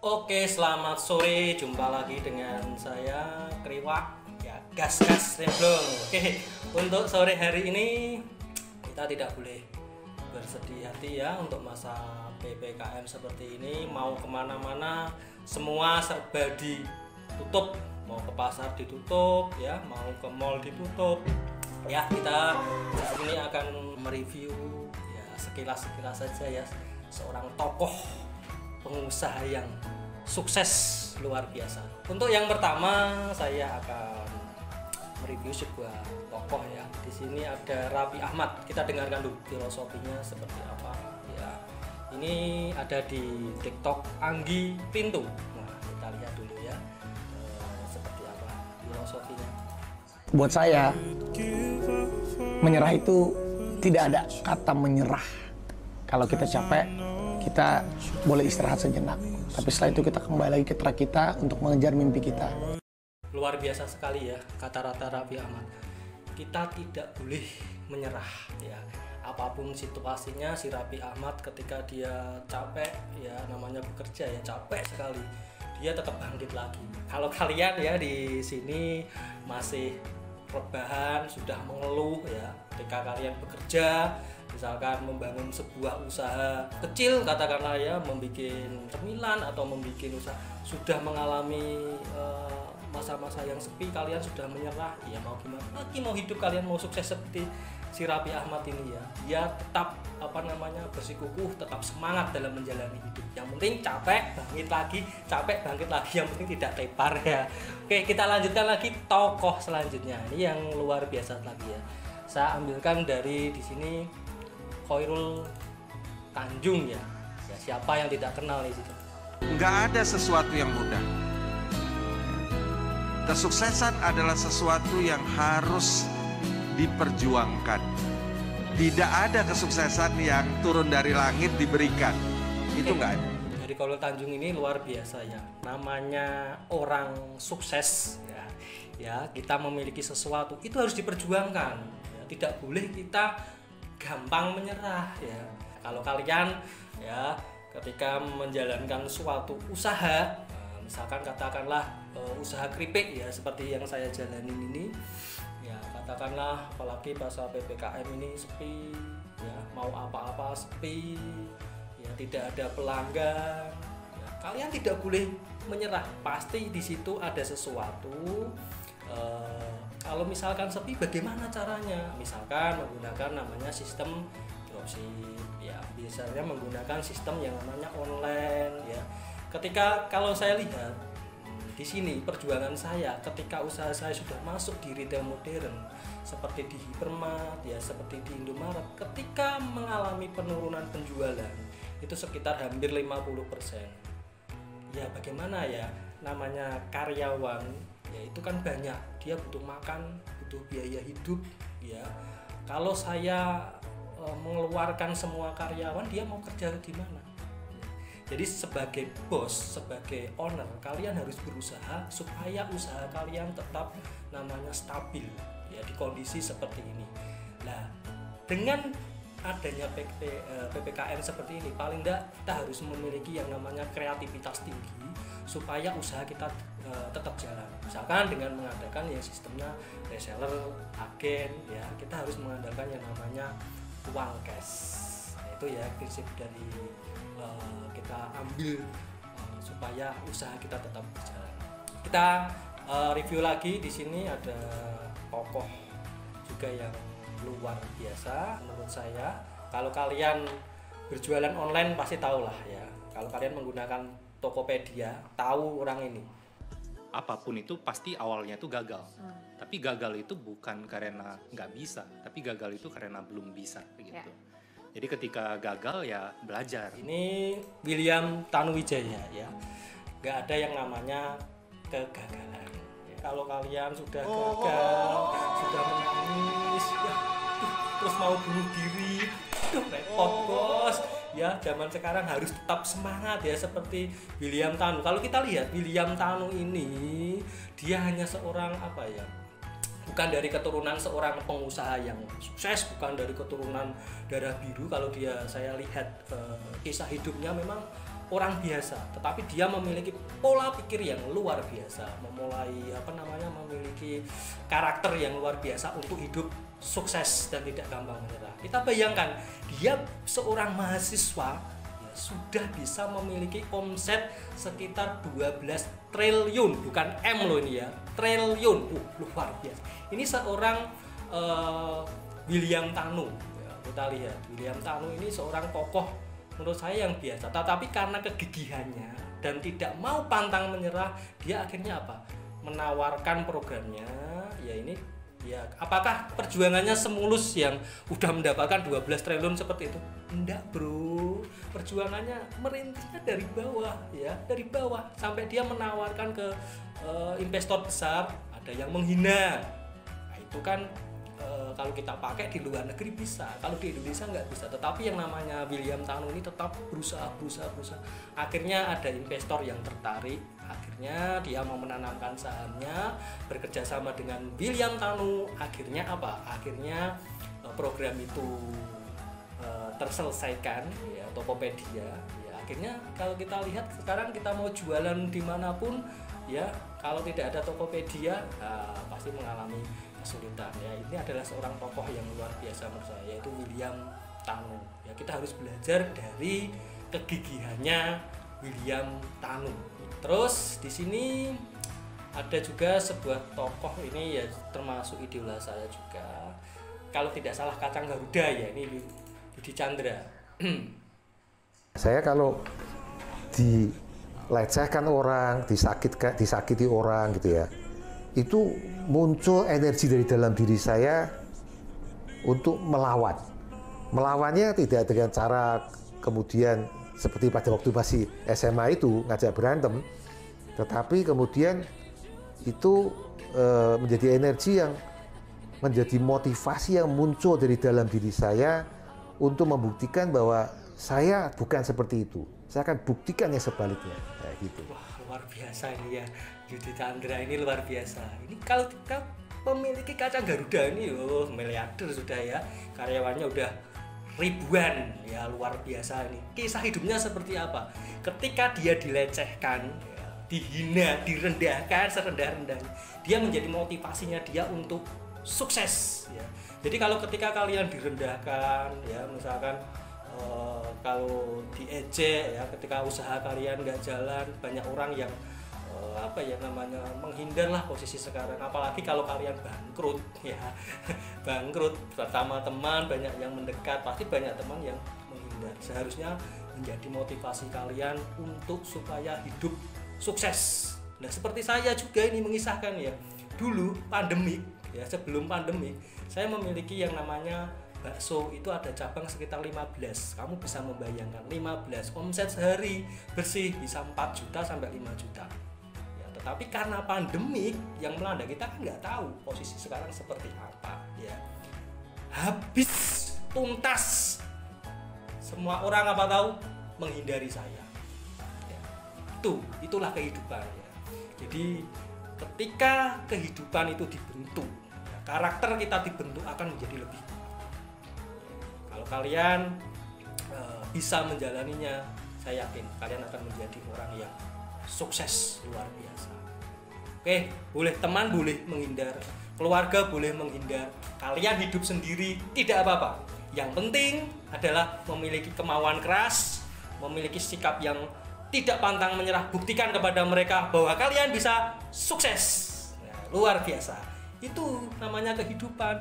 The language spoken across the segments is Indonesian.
Oke, selamat sore. Jumpa lagi dengan saya Kriwak. Ya, gas-gas remblong. Oke, untuk sore hari ini kita tidak boleh bersedih hati ya untuk masa PPKM seperti ini. Mau kemana-mana semua serba ditutup. Mau ke pasar ditutup, ya, mau ke mall ditutup. Ya, kita di sini akan mereview ya sekilas-sekilas saja ya seorang tokoh pengusaha yang sukses luar biasa. Untuk yang pertama saya akan mereview sebuah tokoh ya. Di sini ada Raffi Ahmad. Kita dengarkan dulu filosofinya seperti apa ya. Ini ada di TikTok Anggi Pintu. Nah, kita lihat dulu ya seperti apa filosofinya. Buat saya menyerah itu tidak ada kata menyerah. Kalau kita capek, kita boleh istirahat sejenak. Tapi setelah itu kita kembali lagi ke track kita untuk mengejar mimpi kita. Luar biasa sekali ya kata-kata Raffi Ahmad. Kita tidak boleh menyerah ya. Apapun situasinya, si Raffi Ahmad ketika dia capek ya, namanya bekerja ya, capek sekali, dia tetap bangkit lagi. Kalau kalian ya di sini masih rebahan, sudah mengeluh ya, ketika kalian bekerja misalkan membangun sebuah usaha kecil katakanlah ya, membuat cemilan atau membuat usaha, sudah mengalami masa-masa yang sepi, kalian sudah menyerah ya, mau gimana lagi, mau hidup kalian mau sukses seperti si Raffi Ahmad ini ya, dia tetap bersikukuh, tetap semangat dalam menjalani hidup. Yang penting capek bangkit lagi, capek bangkit lagi, yang penting tidak tepar ya. Oke, kita lanjutkan lagi tokoh selanjutnya. Ini yang luar biasa lagi ya. Saya ambilkan dari di sini Khairul Tanjung ya. Ya, siapa yang tidak kenal di situ? Nggak ada sesuatu yang mudah. Kesuksesan adalah sesuatu yang harus diperjuangkan. Tidak ada kesuksesan yang turun dari langit diberikan. Itu nggak ada. Dari Khairul Tanjung ini luar biasa ya. Namanya orang sukses ya. Ya, kita memiliki sesuatu itu harus diperjuangkan. Ya, tidak boleh kita gampang menyerah ya. Kalau kalian ya ketika menjalankan suatu usaha, misalkan katakanlah usaha keripik ya seperti yang saya jalanin ini ya, katakanlah apalagi masa PPKM ini sepi ya, mau apa-apa sepi ya, tidak ada pelanggan ya, kalian tidak boleh menyerah, pasti di situ ada sesuatu. Kalau misalkan sepi bagaimana caranya? Misalkan menggunakan namanya sistem dropship ya, biasanya menggunakan sistem yang namanya online ya. Ketika kalau saya lihat di sini perjuangan saya ketika usaha saya sudah masuk di retail modern seperti di Hypermart ya, seperti di Indomaret, ketika mengalami penurunan penjualan itu sekitar hampir 50%. Ya bagaimana ya, namanya karyawan ya itu kan banyak, dia butuh makan, butuh biaya hidup ya. Kalau saya mengeluarkan semua karyawan, dia mau kerja di mana? Jadi sebagai bos, sebagai owner, kalian harus berusaha supaya usaha kalian tetap namanya stabil ya di kondisi seperti ini. Nah, dengan adanya PPKM seperti ini, paling tidak kita harus memiliki yang namanya kreativitas tinggi supaya usaha kita tetap jalan. Misalkan dengan mengadakan yang sistemnya reseller, agen ya, kita harus mengandalkan yang namanya uang cash. Nah, itu ya prinsip dari kita ambil supaya usaha kita tetap berjalan. Kita review lagi. Di sini ada tokoh juga yang luar biasa menurut saya. Kalau kalian berjualan online pasti tahu lah ya. Kalau kalian menggunakan Tokopedia, tahu orang ini. Apapun itu pasti awalnya itu gagal. Tapi gagal itu bukan karena nggak bisa, tapi gagal itu karena belum bisa gitu. Ya. Jadi ketika gagal ya belajar. Ini William Tanuwijaya ya. Nggak ada yang namanya kegagalan. Ya, kalau kalian sudah gagal, sudah menangis, ya, terus mau bunuh diri, repot bos. Ya, zaman sekarang harus tetap semangat ya, seperti William Tanu. Kalau kita lihat William Tanu ini, dia hanya seorang apa ya? Bukan dari keturunan seorang pengusaha yang sukses, bukan dari keturunan darah biru. Kalau dia, saya lihat kisah hidupnya memang orang biasa, tetapi dia memiliki pola pikir yang luar biasa, memiliki karakter yang luar biasa untuk hidup sukses dan tidak gampang menyerah. Kita bayangkan dia seorang mahasiswa ya, sudah bisa memiliki omset sekitar 12 triliun, bukan M loh ini ya, triliun, luar biasa. Ini seorang William Tanu ya, kita lihat William Tanu ini seorang tokoh menurut saya yang biasa, tetapi karena kegigihannya dan tidak mau pantang menyerah, dia akhirnya apa? Menawarkan programnya. Ya ini, ya apakah perjuangannya semulus yang udah mendapatkan 12 triliun seperti itu? Enggak, bro. Perjuangannya merintisnya dari bawah, ya, dari bawah sampai dia menawarkan ke investor besar. Ada yang menghina. Nah, itu kan kalau kita pakai di luar negeri bisa, kalau di Indonesia nggak bisa. Tetapi yang namanya William Tanu ini tetap berusaha. Akhirnya ada investor yang tertarik, akhirnya dia mau menanamkan sahamnya, bekerja sama dengan William Tanu. Akhirnya apa? Akhirnya program itu terselesaikan, ya, Tokopedia. Ya, akhirnya kalau kita lihat sekarang kita mau jualan dimanapun, ya kalau tidak ada Tokopedia, pasti mengalami kesulitan. Ya, ini adalah seorang tokoh yang luar biasa menurut saya, yaitu William Tanu. Ya, kita harus belajar dari kegigihannya William Tanu. Terus di sini ada juga sebuah tokoh ini ya termasuk idola saya juga. Kalau tidak salah Kacang Garuda ya, ini Didi Chandra. Saya kalau dilecehkan orang, disakiti orang gitu ya, itu muncul energi dari dalam diri saya untuk melawan. Melawannya tidak dengan cara kemudian seperti pada waktu masih SMA itu ngajak berantem, tetapi kemudian itu menjadi energi yang menjadi motivasi yang muncul dari dalam diri saya untuk membuktikan bahwa saya bukan seperti itu. Saya akan buktikan yang sebaliknya, kayak gitu. Wah, luar biasa ini ya, Didi Chandra ini luar biasa. Ini kalau kita memiliki Kacang Garuda ini, miliarder sudah ya, karyawannya udah ribuan, ya luar biasa ini. Kisah hidupnya seperti apa? Ketika dia dilecehkan, ya, dihina, direndahkan serendah-rendahnya, dia menjadi motivasinya dia untuk sukses. Ya. Jadi kalau ketika kalian direndahkan, ya misalkan kalau diejek ya, ketika usaha kalian nggak jalan, banyak orang yang menghindar lah posisi sekarang. Apalagi kalau kalian bangkrut ya, bangkrut pertama teman banyak yang mendekat, pasti banyak teman yang menghindar. Seharusnya menjadi motivasi kalian untuk supaya hidup sukses. Nah seperti saya juga ini mengisahkan ya, dulu pandemik ya, sebelum pandemik saya memiliki yang namanya bakso, itu ada cabang sekitar 15. Kamu bisa membayangkan 15 omset sehari bersih bisa 4 juta sampai 5 juta ya, tetapi karena pandemik yang melanda kita kan nggak tahu posisi sekarang seperti apa ya, habis tuntas, semua orang apa tahu menghindari saya ya. Itulah kehidupan ya. Jadi ketika kehidupan itu dibentuk ya, karakter kita dibentuk akan menjadi lebih. Kalau kalian bisa menjalaninya, saya yakin kalian akan menjadi orang yang sukses luar biasa. Oke, boleh teman boleh menghindar, keluarga boleh menghindar, kalian hidup sendiri tidak apa-apa. Yang penting adalah memiliki kemauan keras, memiliki sikap yang tidak pantang menyerah. Buktikan kepada mereka bahwa kalian bisa sukses. Nah, luar biasa. Itu namanya kehidupan.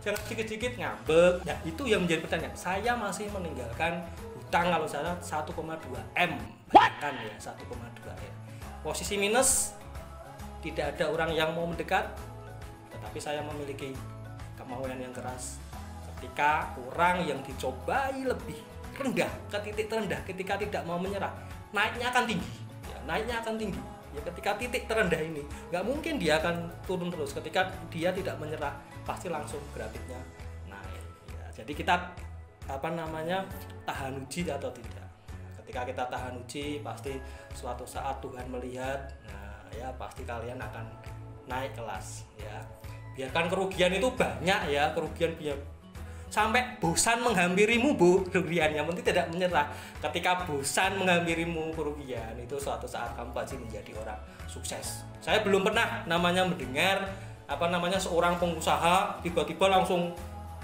Jangan sedikit-sedikit ngambek. Nah, itu yang menjadi pertanyaan. Saya masih meninggalkan hutang kalau salah 1,2 M. Bayangkan ya, 1,2 M. Posisi minus, tidak ada orang yang mau mendekat, tetapi saya memiliki kemauan yang keras. Ketika orang yang dicobai lebih rendah, ke titik terendah, ketika tidak mau menyerah, naiknya akan tinggi. Ya, naiknya akan tinggi. Ya, ketika titik terendah ini, nggak mungkin dia akan turun terus. Ketika dia tidak menyerah, pasti langsung grafiknya naik. Ya, jadi kita tahan uji atau tidak. Ketika kita tahan uji, pasti suatu saat Tuhan melihat, nah ya pasti kalian akan naik kelas. Ya, biarkan kerugian itu banyak ya, kerugian biar sampai bosan menghampirimu kerugian, yang penting tidak menyerah. Ketika bosan menghampirimu kerugian, itu suatu saat kamu pasti menjadi orang sukses. Saya belum pernah namanya mendengar seorang pengusaha tiba-tiba langsung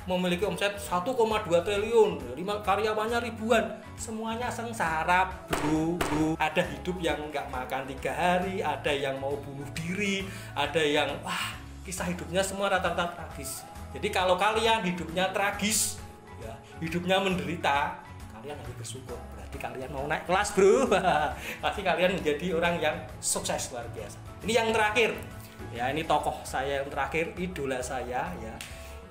memiliki omset 1,2 triliun, karyawannya ribuan, semuanya sengsara bro. Ada hidup yang nggak makan 3 hari, ada yang mau bunuh diri, ada yang kisah hidupnya semua rata-rata tragis. Jadi kalau kalian hidupnya tragis, ya hidupnya menderita, kalian harus bersyukur, berarti kalian mau naik kelas bro. Pasti kalian menjadi orang yang sukses luar biasa. Ini yang terakhir, ya ini tokoh saya yang terakhir, idola saya ya.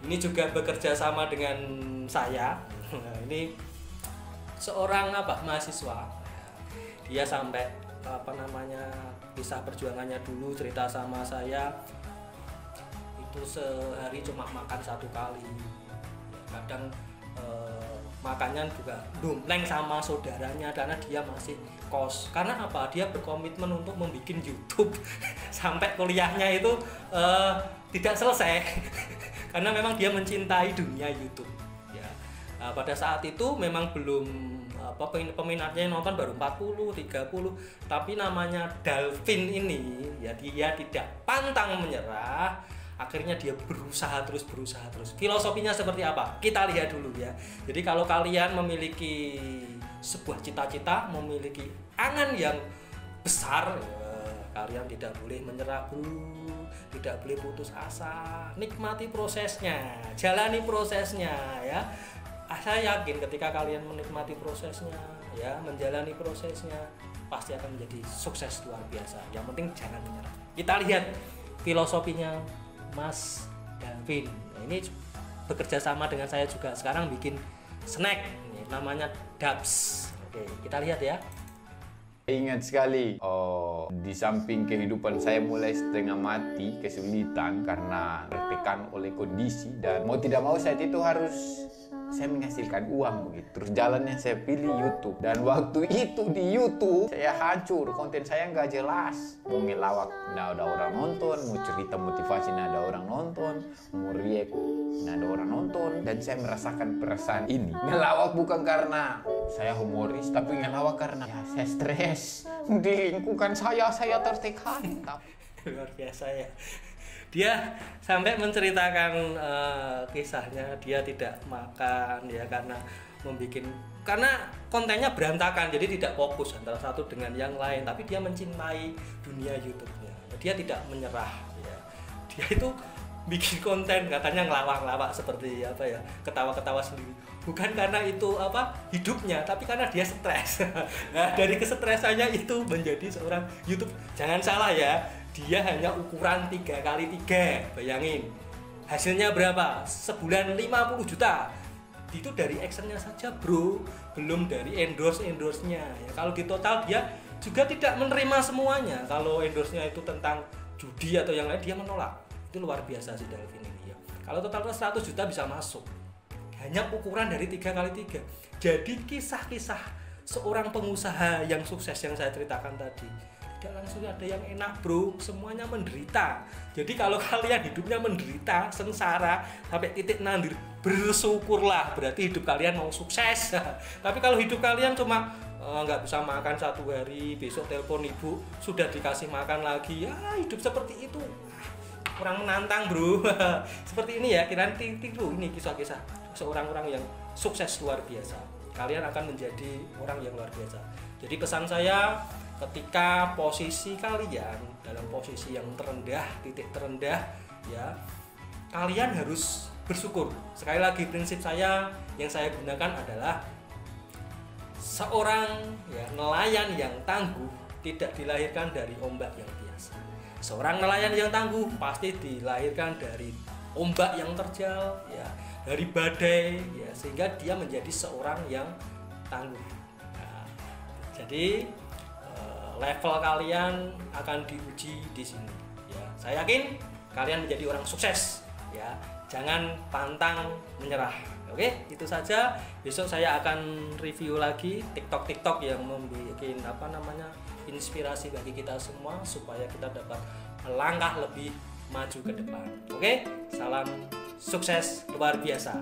Ini juga bekerja sama dengan saya. Ini seorang mahasiswa. Dia sampai kisah perjuangannya dulu cerita sama saya. Itu sehari cuma makan 1 kali. Kadang makannya juga dompleng sama saudaranya karena dia masih kos. Karena apa? Dia berkomitmen untuk membuat YouTube sampai kuliahnya itu tidak selesai. Karena memang dia mencintai dunia YouTube ya. Pada saat itu memang belum peminatnya nonton baru 40, 30, tapi namanya Dalvin ini ya, dia tidak pantang menyerah. Akhirnya dia berusaha terus. Filosofinya seperti apa? Kita lihat dulu ya. Jadi kalau kalian memiliki sebuah cita-cita, memiliki angan yang besar, kalian tidak boleh menyerah bro, tidak boleh putus asa, nikmati prosesnya, jalani prosesnya ya. Saya yakin ketika kalian menikmati prosesnya ya, menjalani prosesnya, pasti akan menjadi sukses luar biasa. Yang penting jangan menyerah. Kita lihat filosofinya Mas Dalvin. Nah, ini bekerja sama dengan saya juga, sekarang bikin snack ini, namanya Dabs. Oke, kita lihat ya. Ingat sekali, di samping kehidupan saya mulai setengah mati, kesulitan karena tertekan oleh kondisi, dan mau tidak mau saat itu harus saya menghasilkan uang begitu. Terus jalannya saya pilih YouTube, dan waktu itu di YouTube saya hancur, konten saya nggak jelas. Mau ngelawak nggak ada orang nonton, mau cerita motivasi nggak ada orang nonton, mau react nggak ada orang nonton, dan saya merasakan perasaan ini. Ngelawak bukan karena saya humoris, tapi ngelawak karena ya, saya stres di lingkungan saya tertekan. Luar biasa ya. Dia sampai menceritakan kisahnya, dia tidak makan ya karena kontennya berantakan, jadi tidak fokus antara satu dengan yang lain, tapi dia mencintai dunia YouTube-nya. Dia tidak menyerah ya. Dia itu bikin konten katanya ngelawak-lawak seperti ketawa-ketawa sendiri. Bukan karena itu hidupnya, tapi karena dia stres. Nah, dari kesetresannya itu menjadi seorang YouTube. Jangan salah ya, dia hanya ukuran 3x3. Bayangin hasilnya berapa? Sebulan 50 juta. Itu dari action-nya saja bro, belum dari endorse-nya ya. Kalau di total dia juga tidak menerima semuanya. Kalau endorse-nya itu tentang judi atau yang lain, dia menolak. Itu luar biasa sih Dalvin ini ya. Kalau totalnya 100 juta bisa masuk, hanya ukuran dari 3x3. Jadi kisah-kisah seorang pengusaha yang sukses yang saya ceritakan tadi, tidak langsung ada yang enak bro, semuanya menderita. Jadi kalau kalian hidupnya menderita, sengsara sampai titik nandir, bersyukurlah, berarti hidup kalian mau sukses. Tapi kalau hidup kalian cuma nggak bisa makan 1 hari, besok telepon ibu sudah dikasih makan lagi, ya hidup seperti itu kurang menantang bro. Seperti ini ya, kalian tiru ini kisah-kisah seorang-orang yang sukses luar biasa. Kalian akan menjadi orang yang luar biasa. Jadi pesan saya, ketika posisi kalian dalam posisi yang terendah, titik terendah ya, kalian harus bersyukur. Sekali lagi prinsip saya yang saya gunakan adalah seorang nelayan yang tangguh tidak dilahirkan dari ombak yang biasa. Seorang nelayan yang tangguh pasti dilahirkan dari ombak yang terjal ya, dari badai ya, sehingga dia menjadi seorang yang tangguh. Nah, jadi level kalian akan diuji di sini ya. Saya yakin kalian menjadi orang sukses ya. Jangan pantang menyerah. Oke, itu saja. Besok saya akan review lagi TikTok yang membuat inspirasi bagi kita semua supaya kita dapat melangkah lebih maju ke depan. Oke, salam sukses luar biasa.